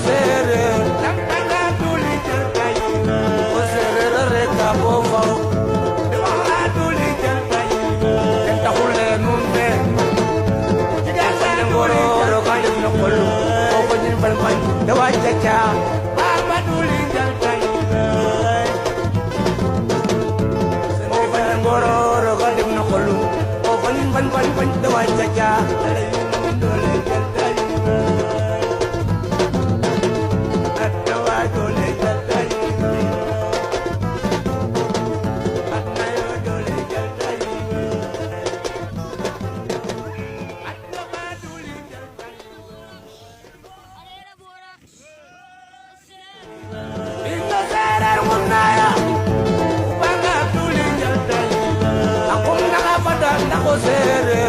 sere tanga tuli jaltai o sere re ta bo fa ma tuli jaltai ta hule numbe ya sare ngoro ro ka de no kolu o ko ni ban ban de wa cha cha ma tuli jaltai o ko ni ngoro ro ka de no kolu o ko ni ban ban de wa cha cha tuli jaltai Sere